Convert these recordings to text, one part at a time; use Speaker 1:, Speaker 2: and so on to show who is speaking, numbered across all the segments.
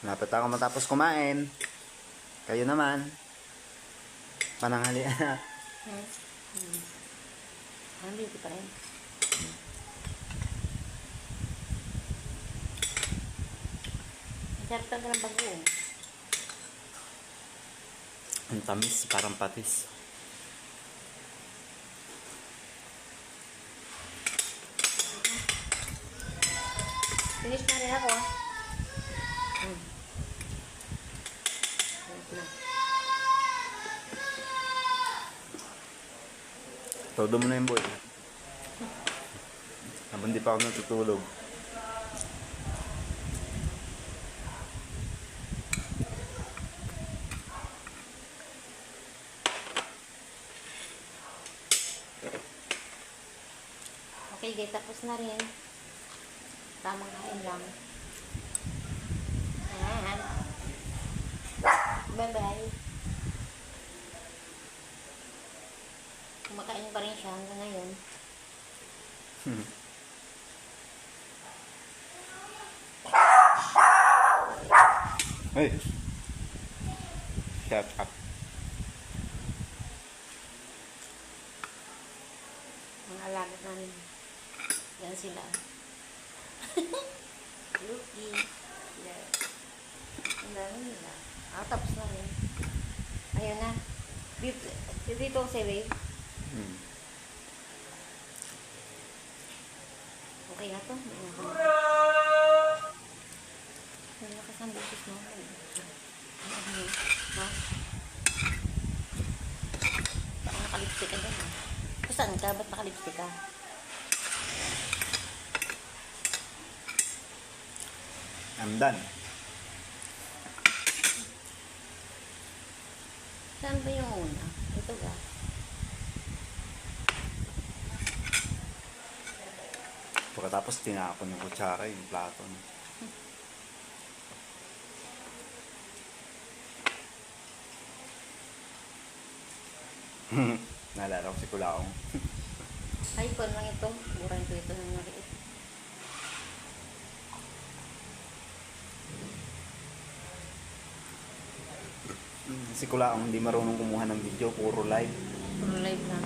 Speaker 1: Malapit ako matapos kumain. Kayo naman. Pananghalian na.
Speaker 2: Hindi pa rin. Masarap talaga ng bagoong.
Speaker 1: Ang tamis, parang patis.
Speaker 2: Finish na rin ako ah. Finish na.
Speaker 1: Todo mo na yung boy. Habang di pa ako natutulog.
Speaker 2: Okay guys, tapos na rin. Tamang kain lang. Ayan. Bye-bye. Kumakain pa rin siya hanggang ngayon.
Speaker 1: Hey! Shut up.
Speaker 2: Mga alaga namin. Yan sila. Lucky. Yeah. Ang dami nila. Tapos na rin. Ayun na. Dito ako sa wave. Okay na to. Ang lakas ng busis mo. Ha? Baka nakalipstick ka dyan. Saan ka? Ba't nakalipstick ka?
Speaker 1: I'm done.
Speaker 2: Saan ba yung una? Ito ba?
Speaker 1: Pagkatapos tinapon yung kutsara, yung plato. Naalala ko si Kulaong.
Speaker 2: Ay, kung lang ito. Buran ko ito ng maliit.
Speaker 1: Si Kulaong hindi marunong kumuha ng video, puro live.
Speaker 2: Puro live lang.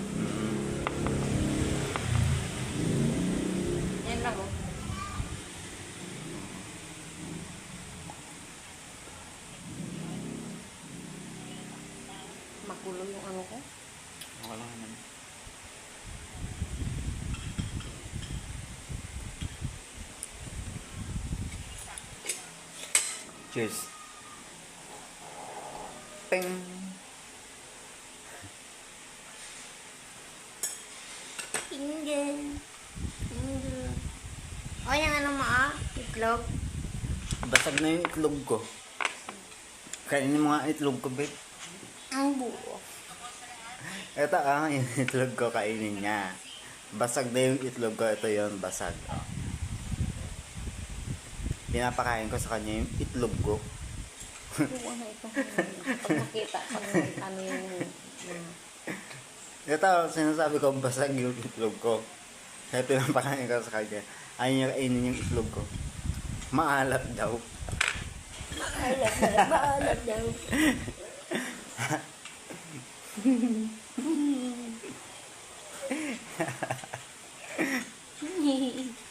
Speaker 2: Yan lang oh. Makulo yung ano ko.
Speaker 1: Okay lang naman. Cheers. Ping.
Speaker 2: Tingin. Tingin. O, yung ano mo ah. Itlog.
Speaker 1: Basag na yung itlog ko. Kainin mo nga itlog ko, babe.
Speaker 2: Ang buo.
Speaker 1: Ito yung itlog ko, kainin niya. Basag na yung itlog ko, ito yon basag. Pinapakain ko sa kanya yung itlog ko.
Speaker 2: Buo na ito. Pag nakita ko ano yung...
Speaker 1: Ito, sinasabi ko, basag yung itlog ko. Kaya pinapakain ko sa kanya. Ayaw niya kainin yung itlog ko. Maalat daw.
Speaker 2: Maalat daw.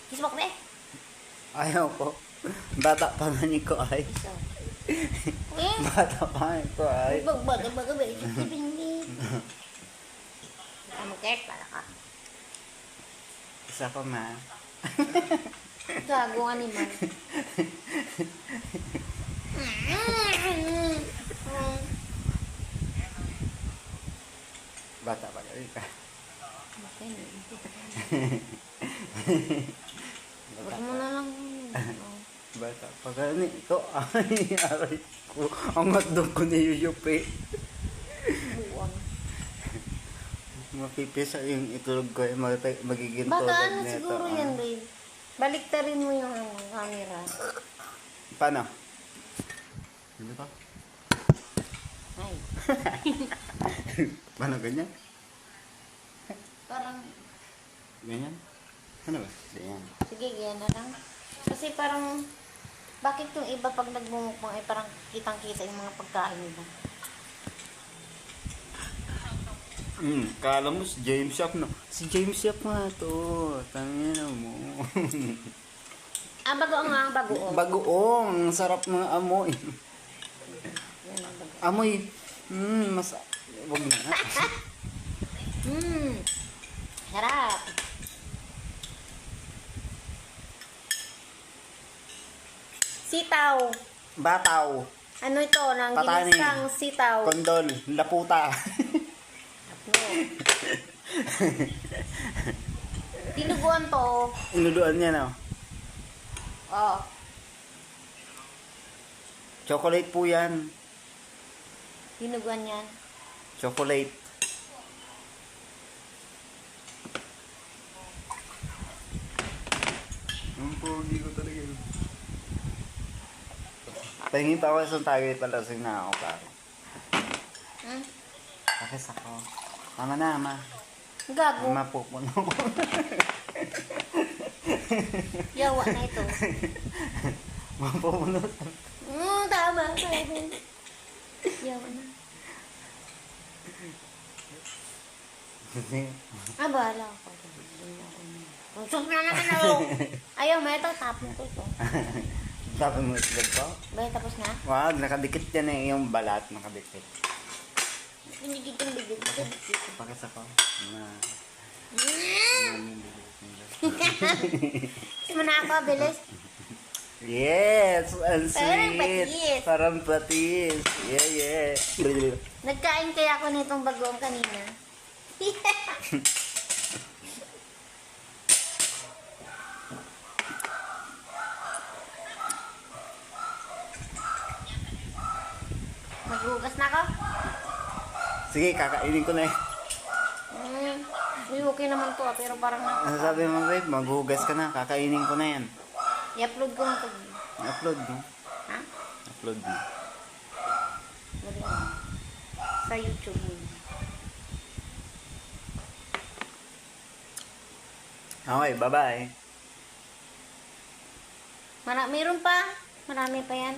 Speaker 2: Kismok na eh.
Speaker 1: Ayaw ko. Bata pa man ko ay. Bata pa man ko ay.
Speaker 2: Baga ba? Hindi. Ano kek? Para ka.
Speaker 1: Isa pa ma.
Speaker 2: Gago nga ni man.
Speaker 1: Bata pa rin ka.
Speaker 2: Okay na. Huwag mo na lang.
Speaker 1: Bata pa gani. Ito ay aray ko. Ang hotdog ko niyuyupi.
Speaker 2: Buwang.
Speaker 1: Mapipisa yung itlog ko. Magiging
Speaker 2: Baka
Speaker 1: tulad
Speaker 2: ano
Speaker 1: nito.
Speaker 2: siguro yan, babe. Baliktarin mo yung camera.
Speaker 1: Paano? Ano ba?
Speaker 2: Ay.
Speaker 1: Paano ganyan?
Speaker 2: Parang,
Speaker 1: Ganyan? Ano ba? Ganyan.
Speaker 2: sige, ganyan na lang. Kasi parang, Bakit yung iba pag nagmumukbang ay parang kitang-kita yung mga pagkain nila?
Speaker 1: Kala mo si James Yap, no? Si James Yap nga to. Tangina mo.
Speaker 2: Bagoong nga ang bagoong.
Speaker 1: Bagoong. Ang sarap ng amoy.
Speaker 2: Yan ang bagoong.
Speaker 1: Amoy. Mas... Wag na nga.
Speaker 2: Sarap. Sitaw.
Speaker 1: Bataw.
Speaker 2: Ano ito? Nang
Speaker 1: Patani.
Speaker 2: ginisang sitaw.
Speaker 1: Kondol. Laputa.
Speaker 2: Tapno. Tinuguan to.
Speaker 1: Inuduan niya, no?
Speaker 2: Oh.
Speaker 1: Chocolate po yan.
Speaker 2: Tinuguan yan.
Speaker 1: Chocolate. Ang pogi ko talaga. Tingin pa ako sa tagay pala na ako, pare. Pakis ako. Tama na, ma.
Speaker 2: Gago.
Speaker 1: Mapupuno ko.
Speaker 2: Yawa na ito.
Speaker 1: Mapupuno.
Speaker 2: Tama. Yawa na. Bahala ako. Sus na naman ako. Ayaw, may ito. Tapon ko ito.
Speaker 1: Tapos mo itlog ko?
Speaker 2: Ba, tapos na?
Speaker 1: Wag, nakadikit yan eh. Yung balat nakadikit.
Speaker 2: Pinigit yung bibig.
Speaker 1: Pakis ako.
Speaker 2: Sima na ako, bilis.
Speaker 1: Yes! Ang
Speaker 2: Parang
Speaker 1: sweet!
Speaker 2: patis.
Speaker 1: Parang patis. Yeah.
Speaker 2: Nagkain kaya ako nitong bagoong kanina. Maghugas na ako?
Speaker 1: Sige, kakainin ko na eh.
Speaker 2: Uy, okay naman to pero parang
Speaker 1: Ano sabi mo, babe? Maghugas ka na. Kakainin ko na yan.
Speaker 2: i-upload ko na ito.
Speaker 1: Upload mo.
Speaker 2: Ha?
Speaker 1: Upload mo.
Speaker 2: Dali na. Sa YouTube mo.
Speaker 1: Okay, bye-bye.
Speaker 2: Meron pa. Marami pa yan.